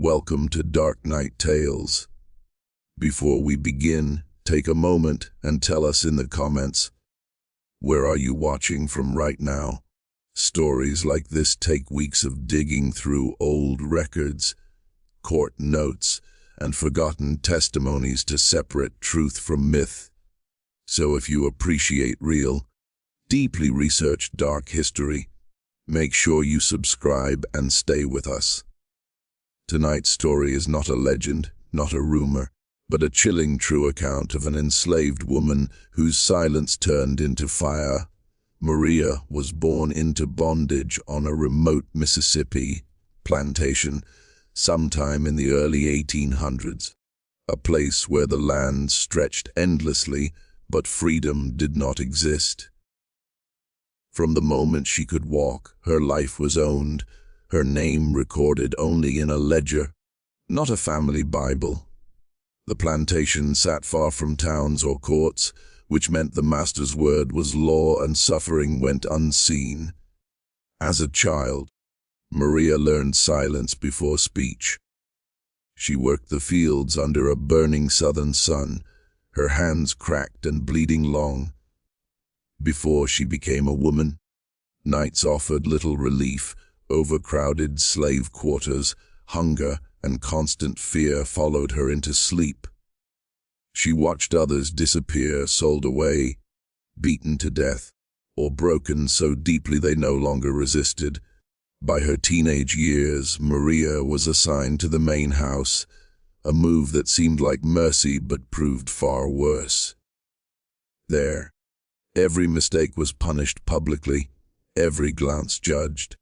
Welcome to Dark Night Tales. Before we begin, take a moment and tell us in the comments, where are you watching from right now? Stories like this take weeks of digging through old records, court notes, and forgotten testimonies to separate truth from myth. So if you appreciate real, deeply researched dark history, make sure you subscribe and stay with us. Tonight's story is not a legend, not a rumor, but a chilling true account of an enslaved woman whose silence turned into fire. Maria was born into bondage on a remote Mississippi plantation sometime in the early 1800s, a place where the land stretched endlessly, but freedom did not exist. From the moment she could walk, her life was owned, her name recorded only in a ledger, not a family Bible. The plantation sat far from towns or courts, which meant the master's word was law and suffering went unseen. As a child, Maria learned silence before speech. She worked the fields under a burning southern sun, her hands cracked and bleeding long. Before she became a woman, nights offered little relief. Overcrowded slave quarters, hunger, and constant fear followed her into sleep. She watched others disappear, sold away, beaten to death, or broken so deeply they no longer resisted. By her teenage years, Maria was assigned to the main house, a move that seemed like mercy but proved far worse. There, every mistake was punished publicly, every glance judged.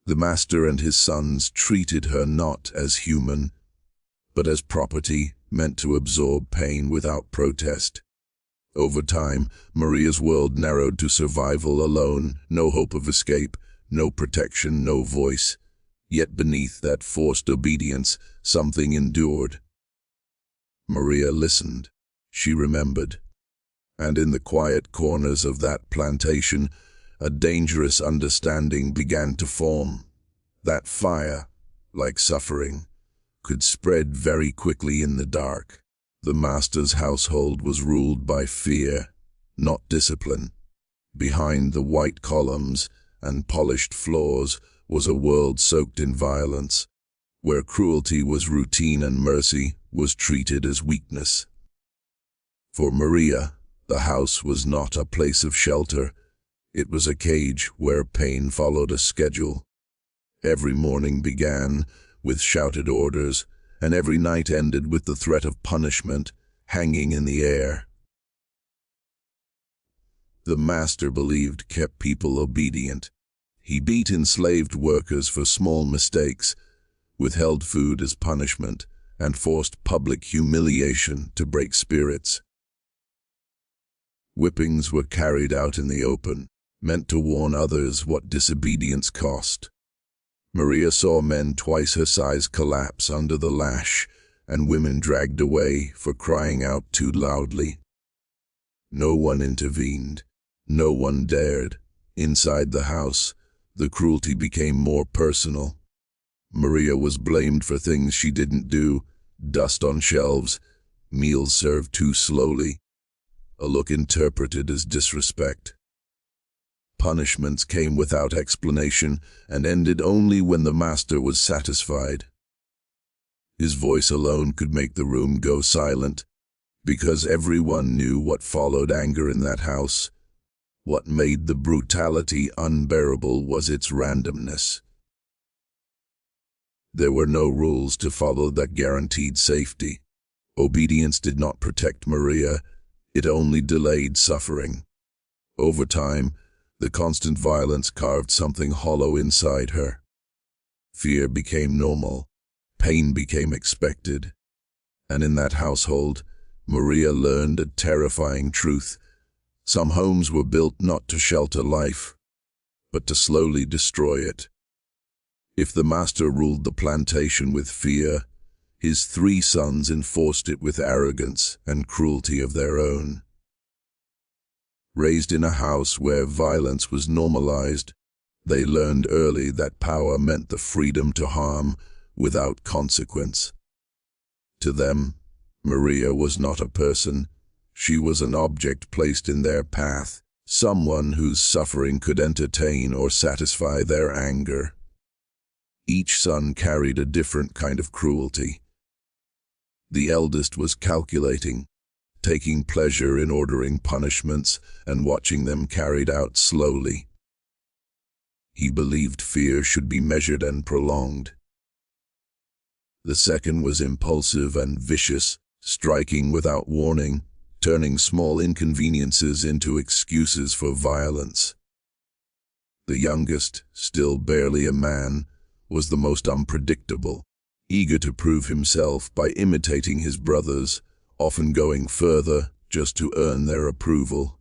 The master and his sons treated her not as human, but as property meant to absorb pain without protest. Over time, Maria's world narrowed to survival alone, no hope of escape, no protection, no voice. Yet beneath that forced obedience, something endured. Maria listened. She remembered. And in the quiet corners of that plantation, a dangerous understanding began to form. That fire, like suffering, could spread very quickly in the dark. The master's household was ruled by fear, not discipline. Behind the white columns and polished floors was a world soaked in violence, where cruelty was routine and mercy was treated as weakness. For Maria, the house was not a place of shelter. It was a cage where pain followed a schedule. Every morning began with shouted orders, and every night ended with the threat of punishment hanging in the air. The master believed kept people obedient. He beat enslaved workers for small mistakes, withheld food as punishment, and forced public humiliation to break spirits. Whippings were carried out in the open, meant to warn others what disobedience cost. Maria saw men twice her size collapse under the lash, and women dragged away for crying out too loudly. No one intervened. No one dared. Inside the house, the cruelty became more personal. Maria was blamed for things she didn't do: dust on shelves, meals served too slowly, a look interpreted as disrespect. Punishments came without explanation and ended only when the master was satisfied. His voice alone could make the room go silent, because everyone knew what followed anger in that house. What made the brutality unbearable was its randomness. There were no rules to follow that guaranteed safety. Obedience did not protect Maria, it only delayed suffering. Over time, the constant violence carved something hollow inside her. Fear became normal, pain became expected, and in that household, Maria learned a terrifying truth. Some homes were built not to shelter life, but to slowly destroy it. If the master ruled the plantation with fear, his 3 sons enforced it with arrogance and cruelty of their own. Raised in a house where violence was normalized, they learned early that power meant the freedom to harm without consequence. To them, Maria was not a person. She was an object placed in their path, someone whose suffering could entertain or satisfy their anger. Each son carried a different kind of cruelty. The eldest was calculating, taking pleasure in ordering punishments and watching them carried out slowly. He believed fear should be measured and prolonged. The second was impulsive and vicious, striking without warning, turning small inconveniences into excuses for violence. The youngest, still barely a man, was the most unpredictable, eager to prove himself by imitating his brothers, often going further just to earn their approval.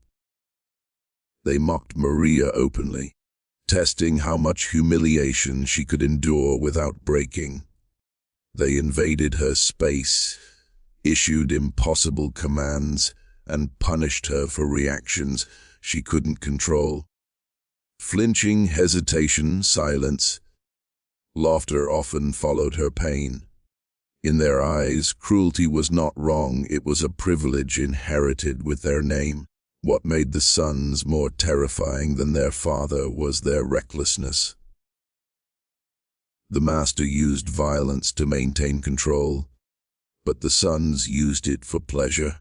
They mocked Maria openly, testing how much humiliation she could endure without breaking. They invaded her space, issued impossible commands, and punished her for reactions she couldn't control. Flinching, hesitation, silence. Laughter often followed her pain. In their eyes, cruelty was not wrong, it was a privilege inherited with their name. What made the sons more terrifying than their father was their recklessness. The master used violence to maintain control, but the sons used it for pleasure.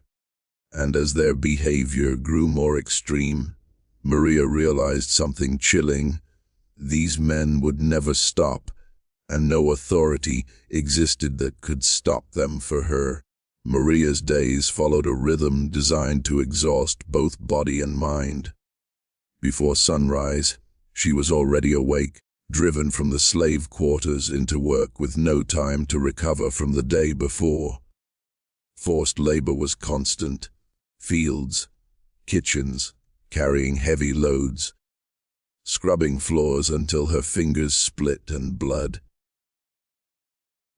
And as their behavior grew more extreme, Maria realized something chilling. These men would never stop, and no authority existed that could stop them for her. Maria's days followed a rhythm designed to exhaust both body and mind. Before sunrise, she was already awake, driven from the slave quarters into work with no time to recover from the day before. Forced labor was constant. Fields, kitchens, carrying heavy loads, scrubbing floors until her fingers split and blood.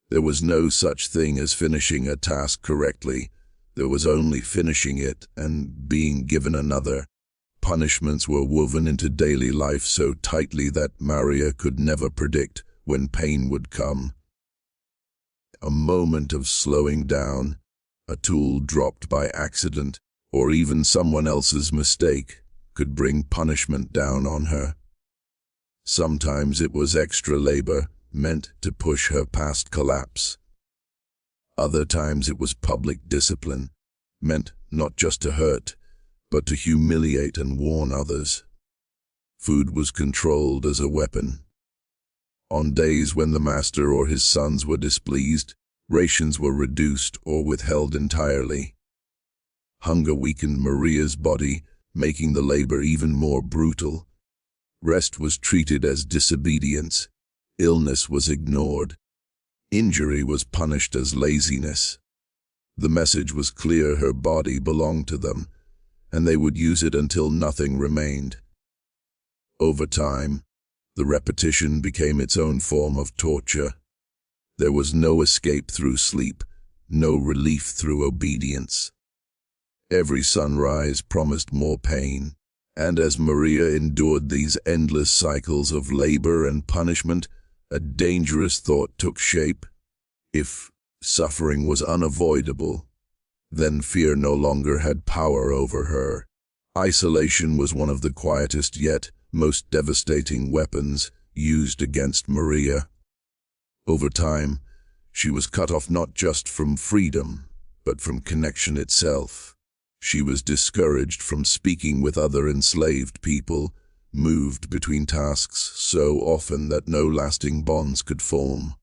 There was no such thing as finishing a task correctly. There was only finishing it and being given another. Punishments were woven into daily life so tightly that Maria could never predict when pain would come. A moment of slowing down, a tool dropped by accident, or even someone else's mistake, could bring punishment down on her. Sometimes it was extra labor, meant to push her past collapse. Other times it was public discipline, meant not just to hurt, but to humiliate and warn others. Food was controlled as a weapon. On days when the master or his sons were displeased, rations were reduced or withheld entirely. Hunger weakened Maria's body, making the labor even more brutal. Rest was treated as disobedience. Illness was ignored. Injury was punished as laziness. The message was clear: her body belonged to them, and they would use it until nothing remained. Over time, the repetition became its own form of torture. There was no escape through sleep, no relief through obedience. Every sunrise promised more pain, and as Maria endured these endless cycles of labor and punishment, a dangerous thought took shape. If suffering was unavoidable, then fear no longer had power over her. Isolation was one of the quietest yet most devastating weapons used against Maria. Over time, she was cut off not just from freedom, but from connection itself. She was discouraged from speaking with other enslaved people, moved between tasks so often that no lasting bonds could form.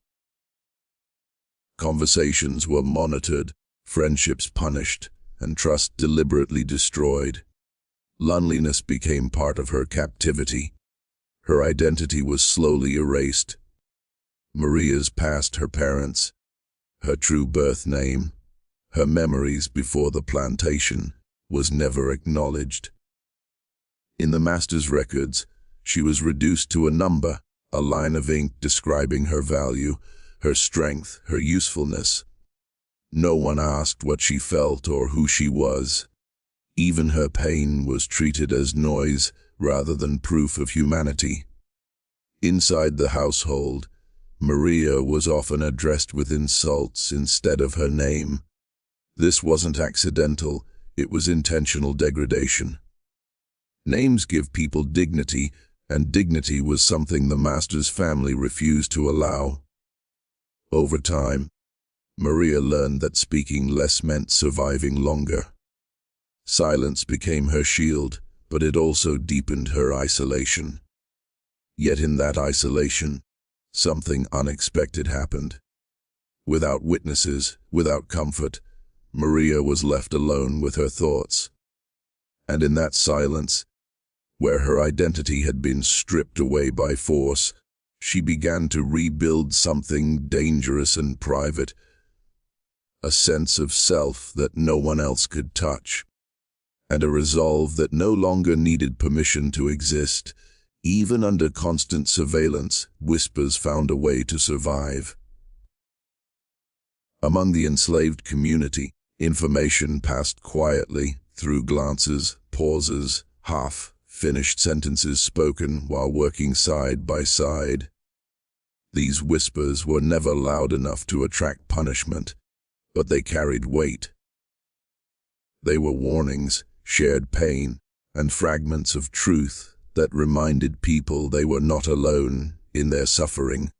Conversations were monitored, friendships punished, and trust deliberately destroyed. Loneliness became part of her captivity. Her identity was slowly erased. Maria's past, her parents, her true birth name, her memories before the plantation, was never acknowledged. In the master's records, she was reduced to a number, a line of ink describing her value, her strength, her usefulness. No one asked what she felt or who she was. Even her pain was treated as noise rather than proof of humanity. Inside the household, Maria was often addressed with insults instead of her name. This wasn't accidental, it was intentional degradation. Names give people dignity, and dignity was something the master's family refused to allow. Over time, Maria learned that speaking less meant surviving longer. Silence became her shield, but it also deepened her isolation. Yet in that isolation, something unexpected happened. Without witnesses, without comfort, Maria was left alone with her thoughts. And in that silence, where her identity had been stripped away by force, she began to rebuild something dangerous and private, a sense of self that no one else could touch, and a resolve that no longer needed permission to exist. Even under constant surveillance, whispers found a way to survive. Among the enslaved community, information passed quietly through glances, pauses, half-finished sentences spoken while working side by side. These whispers were never loud enough to attract punishment, but they carried weight. They were warnings, shared pain, and fragments of truth that reminded people they were not alone in their suffering.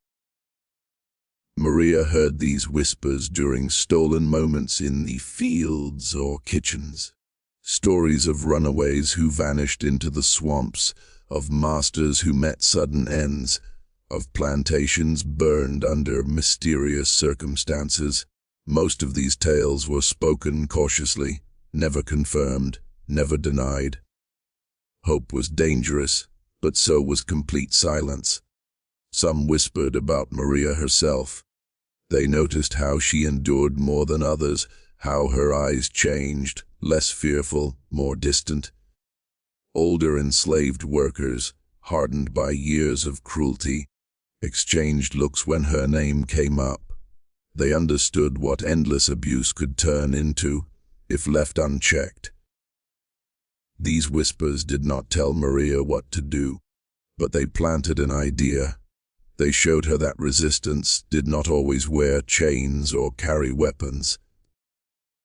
Maria heard these whispers during stolen moments in the fields or kitchens. Stories of runaways who vanished into the swamps, of masters who met sudden ends, of plantations burned under mysterious circumstances. Most of these tales were spoken cautiously, never confirmed, never denied. Hope was dangerous, but so was complete silence. Some whispered about Maria herself. They noticed how she endured more than others, how her eyes changed, less fearful, more distant. Older enslaved workers, hardened by years of cruelty, exchanged looks when her name came up. They understood what endless abuse could turn into, if left unchecked. These whispers did not tell Maria what to do, but they planted an idea. They showed her that resistance did not always wear chains or carry weapons.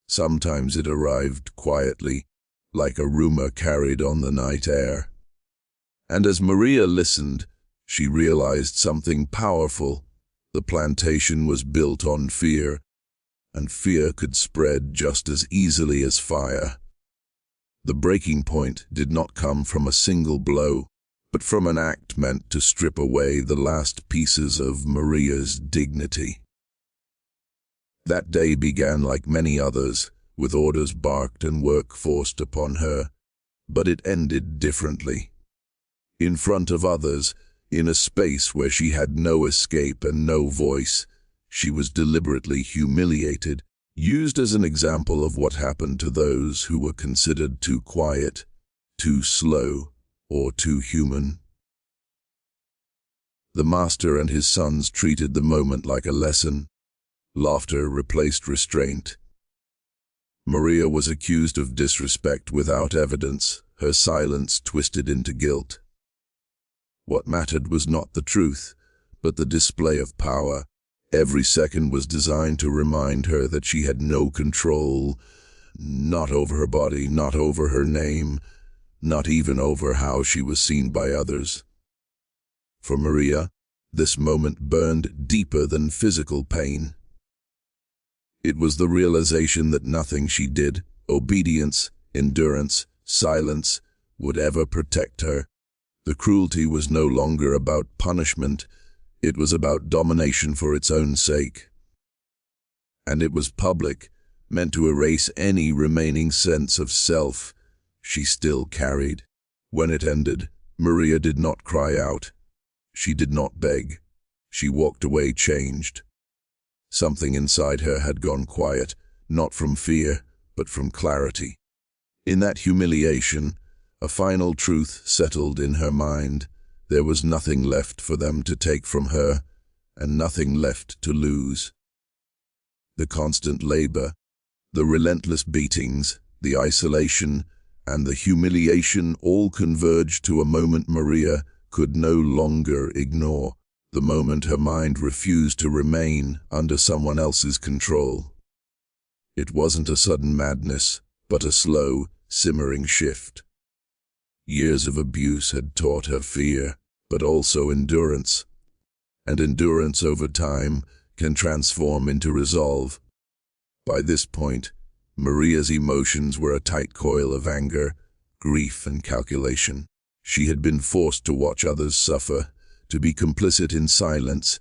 Sometimes it arrived quietly, like a rumor carried on the night air. And as Maria listened, she realized something powerful. The plantation was built on fear, and fear could spread just as easily as fire. The breaking point did not come from a single blow, but from an act meant to strip away the last pieces of Maria's dignity. That day began like many others, with orders barked and work forced upon her, but it ended differently. In front of others, in a space where she had no escape and no voice, she was deliberately humiliated, used as an example of what happened to those who were considered too quiet, too slow, or too human. The master and his sons treated the moment like a lesson. Laughter replaced restraint. Maria was accused of disrespect without evidence, her silence twisted into guilt. What mattered was not the truth, but the display of power. Every second was designed to remind her that she had no control, not over her body, not over her name, not even over how she was seen by others. For Maria, this moment burned deeper than physical pain. It was the realization that nothing she did, obedience, endurance, silence, would ever protect her. The cruelty was no longer about punishment, it was about domination for its own sake. And it was public, meant to erase any remaining sense of self she still carried. When it ended, Maria did not cry out. She did not beg. She walked away changed. Something inside her had gone quiet, not from fear, but from clarity. In that humiliation, a final truth settled in her mind. There was nothing left for them to take from her, and nothing left to lose. The constant labor, the relentless beatings, the isolation, and the humiliation all converged to a moment Maria could no longer ignore. the moment her mind refused to remain under someone else's control. It wasn't a sudden madness, but a slow, simmering shift. Years of abuse had taught her fear, but also endurance. And endurance over time can transform into resolve. By this point, Maria's emotions were a tight coil of anger, grief, and calculation. She had been forced to watch others suffer, to be complicit in silence,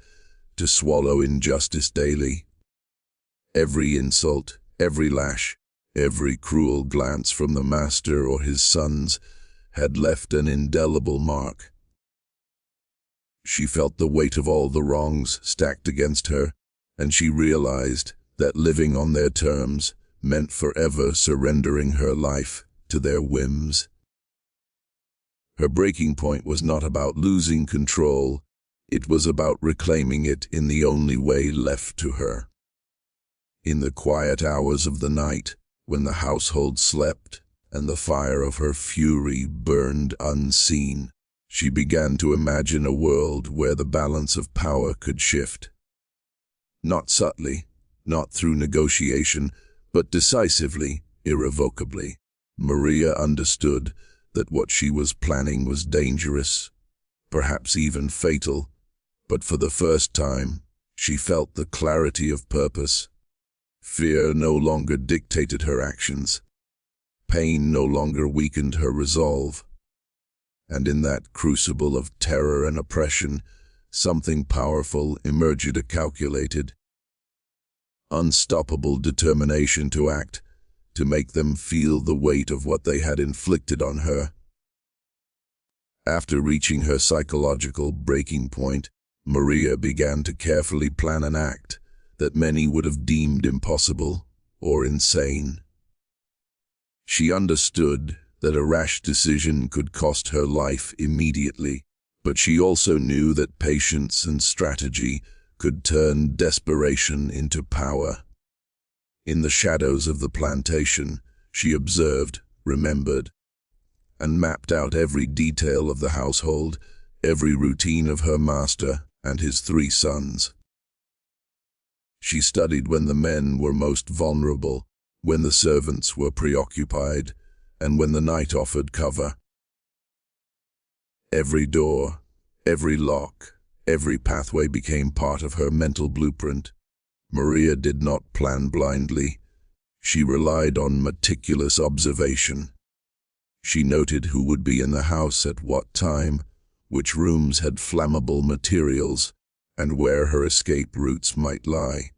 to swallow injustice daily. Every insult, every lash, every cruel glance from the master or his sons had left an indelible mark. She felt the weight of all the wrongs stacked against her, and she realized that living on their terms meant forever surrendering her life to their whims. Her breaking point was not about losing control, it was about reclaiming it in the only way left to her. In the quiet hours of the night, when the household slept and the fire of her fury burned unseen, she began to imagine a world where the balance of power could shift. Not subtly, not through negotiation, but decisively, irrevocably. Maria understood that what she was planning was dangerous, perhaps even fatal, but for the first time, she felt the clarity of purpose. Fear no longer dictated her actions. Pain no longer weakened her resolve. And in that crucible of terror and oppression, something powerful emerged, a calculated, unstoppable determination to act, to make them feel the weight of what they had inflicted on her. After reaching her psychological breaking point, Maria began to carefully plan an act that many would have deemed impossible or insane. She understood that a rash decision could cost her life immediately, but she also knew that patience and strategy could turn desperation into power. In the shadows of the plantation, she observed, remembered, and mapped out every detail of the household, every routine of her master and his 3 sons. She studied when the men were most vulnerable, when the servants were preoccupied, and when the night offered cover. Every door, every lock, every pathway became part of her mental blueprint. Maria did not plan blindly. She relied on meticulous observation. She noted who would be in the house at what time, which rooms had flammable materials, and where her escape routes might lie.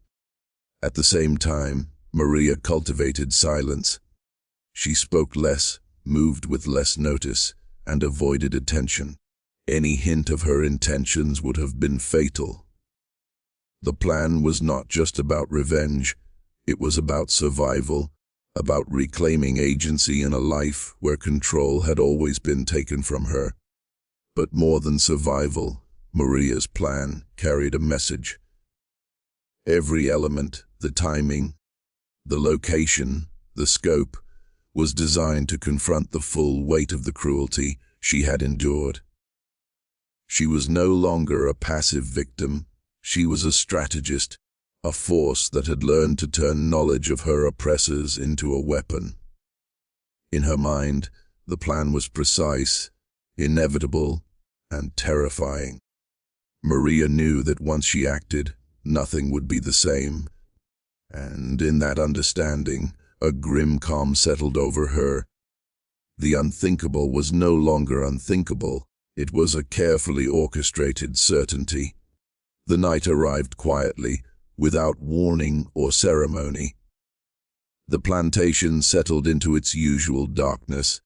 At the same time, Maria cultivated silence. She spoke less, moved with less notice, and avoided attention. Any hint of her intentions would have been fatal. The plan was not just about revenge, it was about survival, about reclaiming agency in a life where control had always been taken from her. But more than survival, Maria's plan carried a message. Every element, the timing, the location, the scope, was designed to confront the full weight of the cruelty she had endured. She was no longer a passive victim, she was a strategist, a force that had learned to turn knowledge of her oppressors into a weapon. In her mind, the plan was precise, inevitable, and terrifying. Maria knew that once she acted, nothing would be the same, and in that understanding, a grim calm settled over her. The unthinkable was no longer unthinkable, it was a carefully orchestrated certainty. The night arrived quietly, without warning or ceremony. The plantation settled into its usual darkness,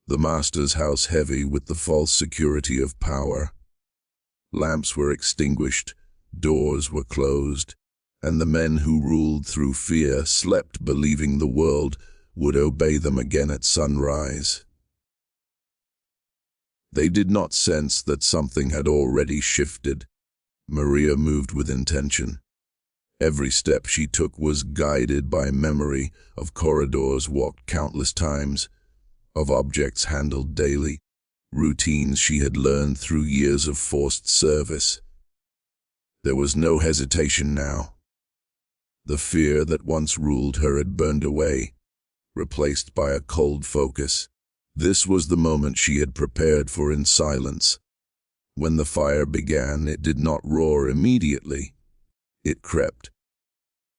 the master's house heavy with the false security of power. Lamps were extinguished, doors were closed, and the men who ruled through fear slept believing the world would obey them again at sunrise. They did not sense that something had already shifted. Maria moved with intention. Every step she took was guided by memory of corridors walked countless times, of objects handled daily, routines she had learned through years of forced service. There was no hesitation now. The fear that once ruled her had burned away, replaced by a cold focus. This was the moment she had prepared for in silence. When the fire began, it did not roar immediately. It crept.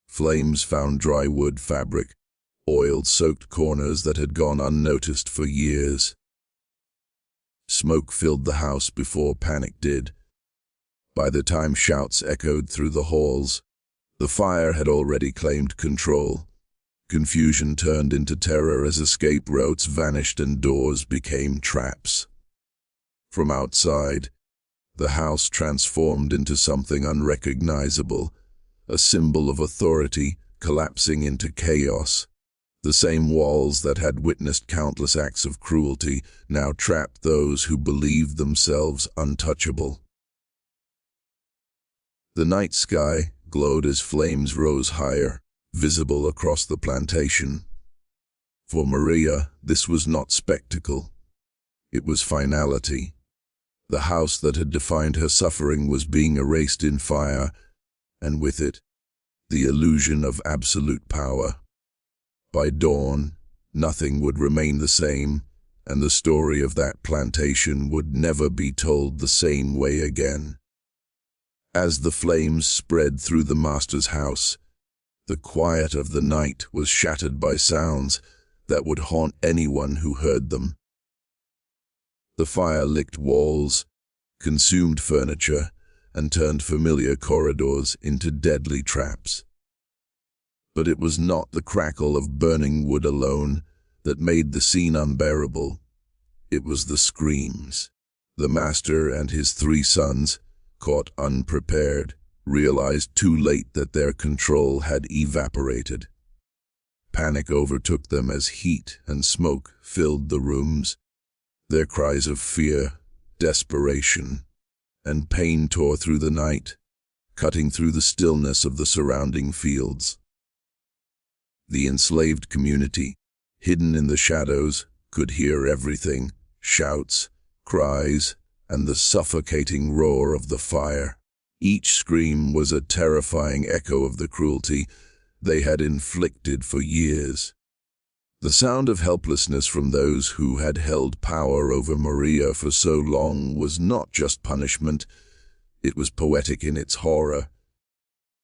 Flames found dry wood fabric, oil-soaked corners that had gone unnoticed for years. Smoke filled the house before panic did. By the time shouts echoed through the halls, the fire had already claimed control. Confusion turned into terror as escape routes vanished and doors became traps. From outside, the house transformed into something unrecognizable, a symbol of authority collapsing into chaos. The same walls that had witnessed countless acts of cruelty now trapped those who believed themselves untouchable. The night sky glowed as flames rose higher, visible across the plantation. For Maria, this was not spectacle. It was finality. The house that had defined her suffering was being erased in fire, and with it, the illusion of absolute power. By dawn, nothing would remain the same, and the story of that plantation would never be told the same way again. As the flames spread through the master's house, the quiet of the night was shattered by sounds that would haunt anyone who heard them. The fire licked walls, consumed furniture, and turned familiar corridors into deadly traps. But it was not the crackle of burning wood alone that made the scene unbearable. It was the screams. The master and his 3 sons, caught unprepared, realized too late that their control had evaporated. Panic overtook them as heat and smoke filled the rooms. Their cries of fear, desperation, and pain tore through the night, cutting through the stillness of the surrounding fields. The enslaved community, hidden in the shadows, could hear everything: shouts, cries, and the suffocating roar of the fire. Each scream was a terrifying echo of the cruelty they had inflicted for years. The sound of helplessness from those who had held power over Maria for so long was not just punishment, it was poetic in its horror.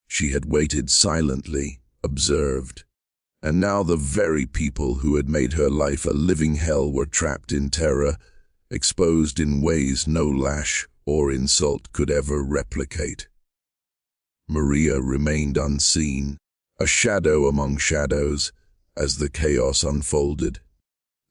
She had waited silently, observed, and now the very people who had made her life a living hell were trapped in terror, exposed in ways no lash or insult could ever replicate. Maria remained unseen, a shadow among shadows, as the chaos unfolded.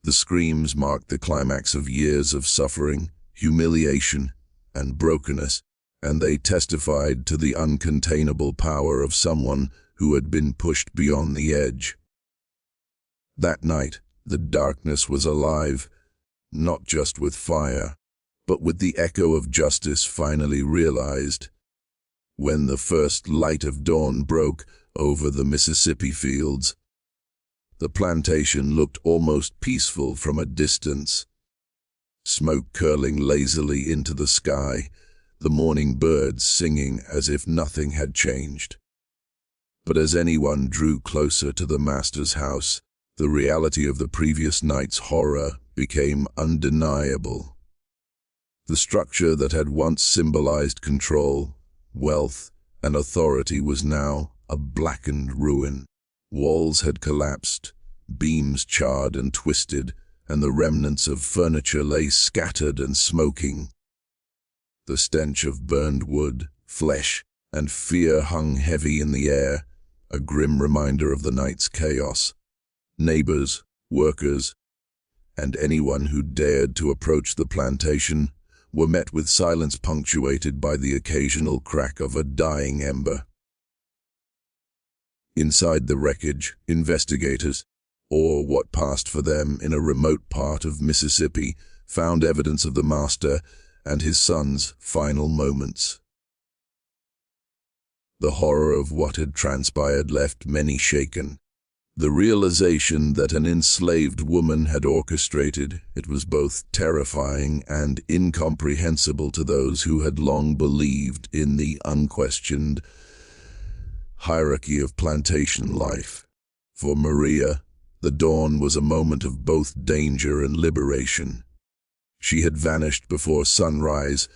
The screams marked the climax of years of suffering, humiliation, and brokenness, and they testified to the uncontainable power of someone who had been pushed beyond the edge. That night, the darkness was alive, not just with fire, but with the echo of justice finally realized. When the first light of dawn broke over the Mississippi fields, the plantation looked almost peaceful from a distance. Smoke curling lazily into the sky, the morning birds singing as if nothing had changed. But as anyone drew closer to the master's house, the reality of the previous night's horror became undeniable. The structure that had once symbolized control, wealth, and authority was now a blackened ruin. Walls had collapsed, beams charred and twisted, and the remnants of furniture lay scattered and smoking. The stench of burned wood, flesh, and fear hung heavy in the air, a grim reminder of the night's chaos. Neighbors, workers, and anyone who dared to approach the plantation were met with silence punctuated by the occasional crack of a dying ember. Inside the wreckage, investigators, or what passed for them in a remote part of Mississippi, found evidence of the master and his son's final moments. The horror of what had transpired left many shaken. The realization that an enslaved woman had orchestrated it was both terrifying and incomprehensible to those who had long believed in the unquestioned hierarchy of plantation life. For Maria, the dawn was a moment of both danger and liberation. She had vanished before sunrise,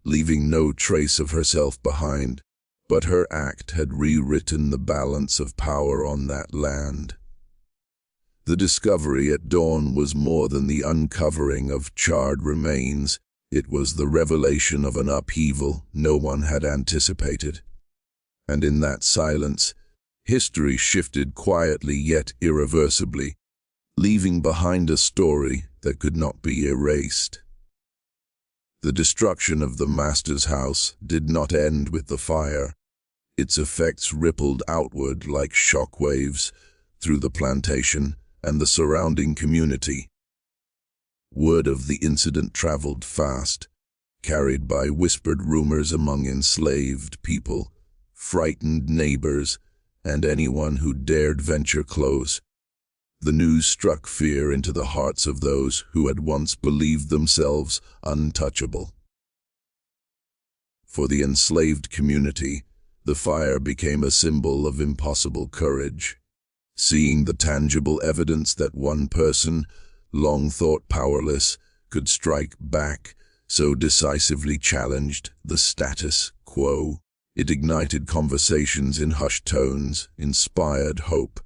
leaving no trace of herself behind, but her act had rewritten the balance of power on that land. The discovery at dawn was more than the uncovering of charred remains. It was the revelation of an upheaval no one had anticipated. And in that silence, history shifted quietly yet irreversibly, leaving behind a story that could not be erased. The destruction of the master's house did not end with the fire. Its effects rippled outward like shock waves through the plantation and the surrounding community. Word of the incident traveled fast, carried by whispered rumors among enslaved people, frightened neighbors, and anyone who dared venture close. The news struck fear into the hearts of those who had once believed themselves untouchable. For the enslaved community, the fire became a symbol of impossible courage. Seeing the tangible evidence that one person, long thought powerless, could strike back, so decisively challenged the status quo. It ignited conversations in hushed tones, inspired hope,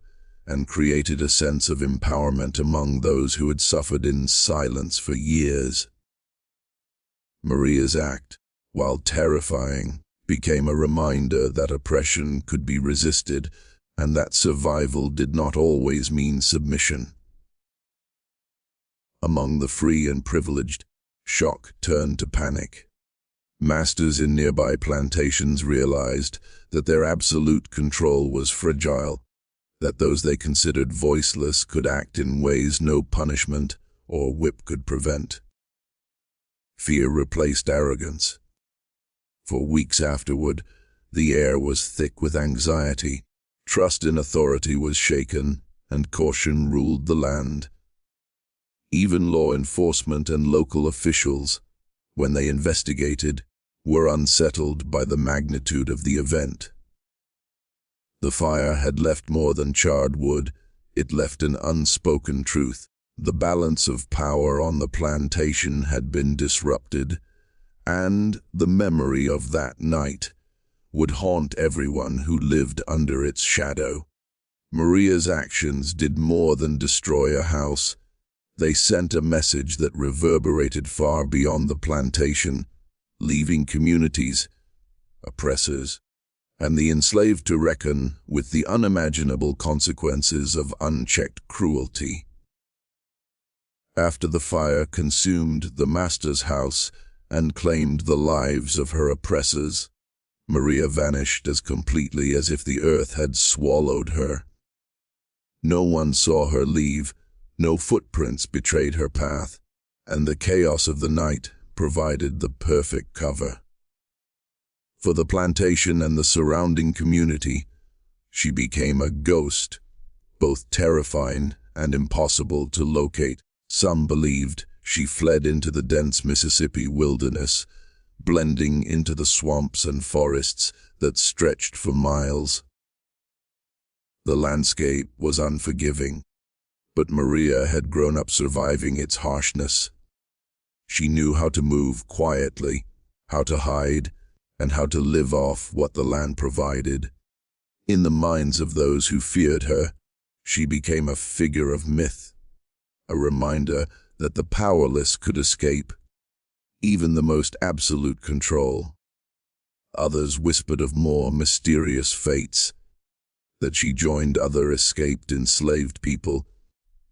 and created a sense of empowerment among those who had suffered in silence for years. Maria's act, while terrifying, became a reminder that oppression could be resisted and that survival did not always mean submission. Among the free and privileged, shock turned to panic. Masters in nearby plantations realized that their absolute control was fragile, that those they considered voiceless could act in ways no punishment or whip could prevent. Fear replaced arrogance. For weeks afterward, the air was thick with anxiety. Trust in authority was shaken, and caution ruled the land. Even law enforcement and local officials, when they investigated, were unsettled by the magnitude of the event. The fire had left more than charred wood, it left an unspoken truth. The balance of power on the plantation had been disrupted, and the memory of that night would haunt everyone who lived under its shadow. Maria's actions did more than destroy a house. They sent a message that reverberated far beyond the plantation, leaving communities, oppressors, and the enslaved to reckon with the unimaginable consequences of unchecked cruelty. After the fire consumed the master's house and claimed the lives of her oppressors, Maria vanished as completely as if the earth had swallowed her. No one saw her leave, no footprints betrayed her path, and the chaos of the night provided the perfect cover. For the plantation and the surrounding community, she became a ghost, both terrifying and impossible to locate. Some believed she fled into the dense Mississippi wilderness, blending into the swamps and forests that stretched for miles. The landscape was unforgiving, but Maria had grown up surviving its harshness. She knew how to move quietly, how to hide, and how to live off what the land provided. In the minds of those who feared her, she became a figure of myth, a reminder that the powerless could escape, even the most absolute control. Others whispered of more mysterious fates, that she joined other escaped enslaved people,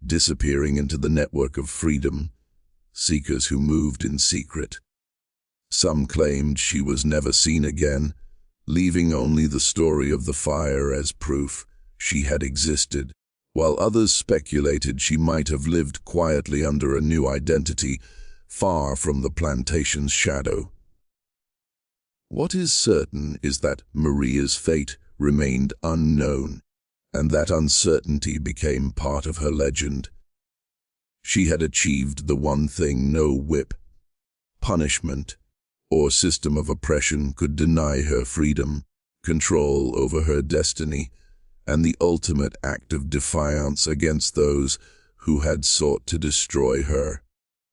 disappearing into the network of freedom, seekers who moved in secret. Some claimed she was never seen again, leaving only the story of the fire as proof she had existed, while others speculated she might have lived quietly under a new identity, far from the plantation's shadow. What is certain is that Maria's fate remained unknown, and that uncertainty became part of her legend. She had achieved the one thing no whip, punishment, or system of oppression could deny her: freedom, control over her destiny, and the ultimate act of defiance against those who had sought to destroy her.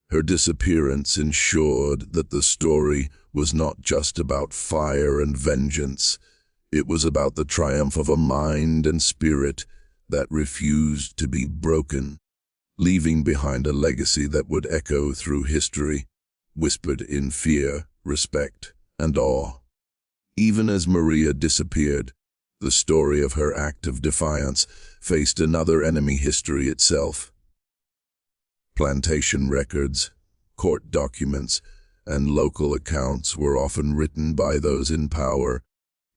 Her disappearance ensured that the story was not just about fire and vengeance. It was about the triumph of a mind and spirit that refused to be broken, leaving behind a legacy that would echo through history, whispered in fear, respect, and awe. Even as Maria disappeared, the story of her act of defiance faced another enemy: history itself. Plantation records, court documents, and local accounts were often written by those in power,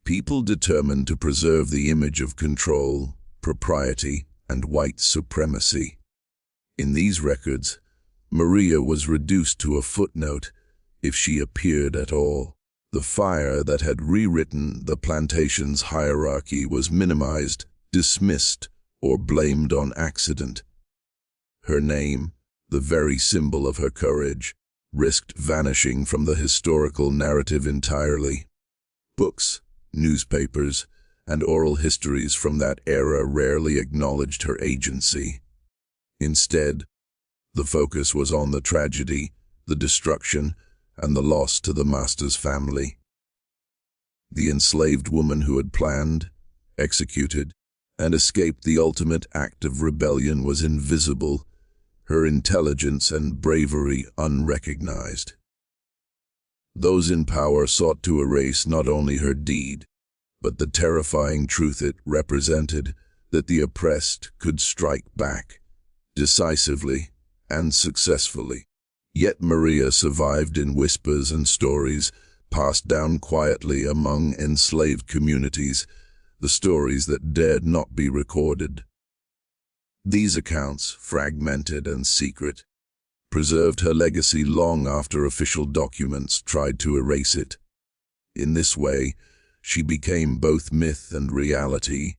people determined to preserve the image of control, propriety, and white supremacy. In these records, Maria was reduced to a footnote, if she appeared at all. The fire that had rewritten the plantation's hierarchy was minimized, dismissed, or blamed on accident. Her name, the very symbol of her courage, risked vanishing from the historical narrative entirely. Books, newspapers, and oral histories from that era rarely acknowledged her agency. Instead, the focus was on the tragedy, the destruction, and the loss to the master's family. The enslaved woman who had planned, executed, and escaped the ultimate act of rebellion was invisible, her intelligence and bravery unrecognized. Those in power sought to erase not only her deed, but the terrifying truth it represented: that the oppressed could strike back, decisively and successfully. Yet Maria survived in whispers and stories, passed down quietly among enslaved communities, the stories that dared not be recorded. These accounts, fragmented and secret, preserved her legacy long after official documents tried to erase it. In this way, she became both myth and reality,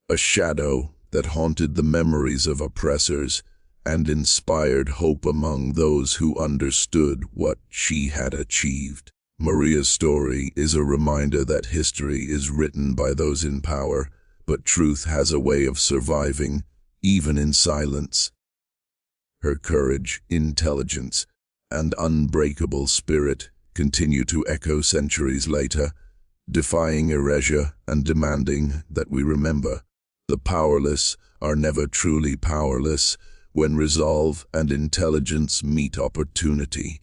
a shadow that haunted the memories of oppressors and inspired hope among those who understood what she had achieved. Maria's story is a reminder that history is written by those in power, but truth has a way of surviving, even in silence. Her courage, intelligence, and unbreakable spirit continue to echo centuries later, defying erasure and demanding that we remember. The powerless are never truly powerless when resolve and intelligence meet opportunity.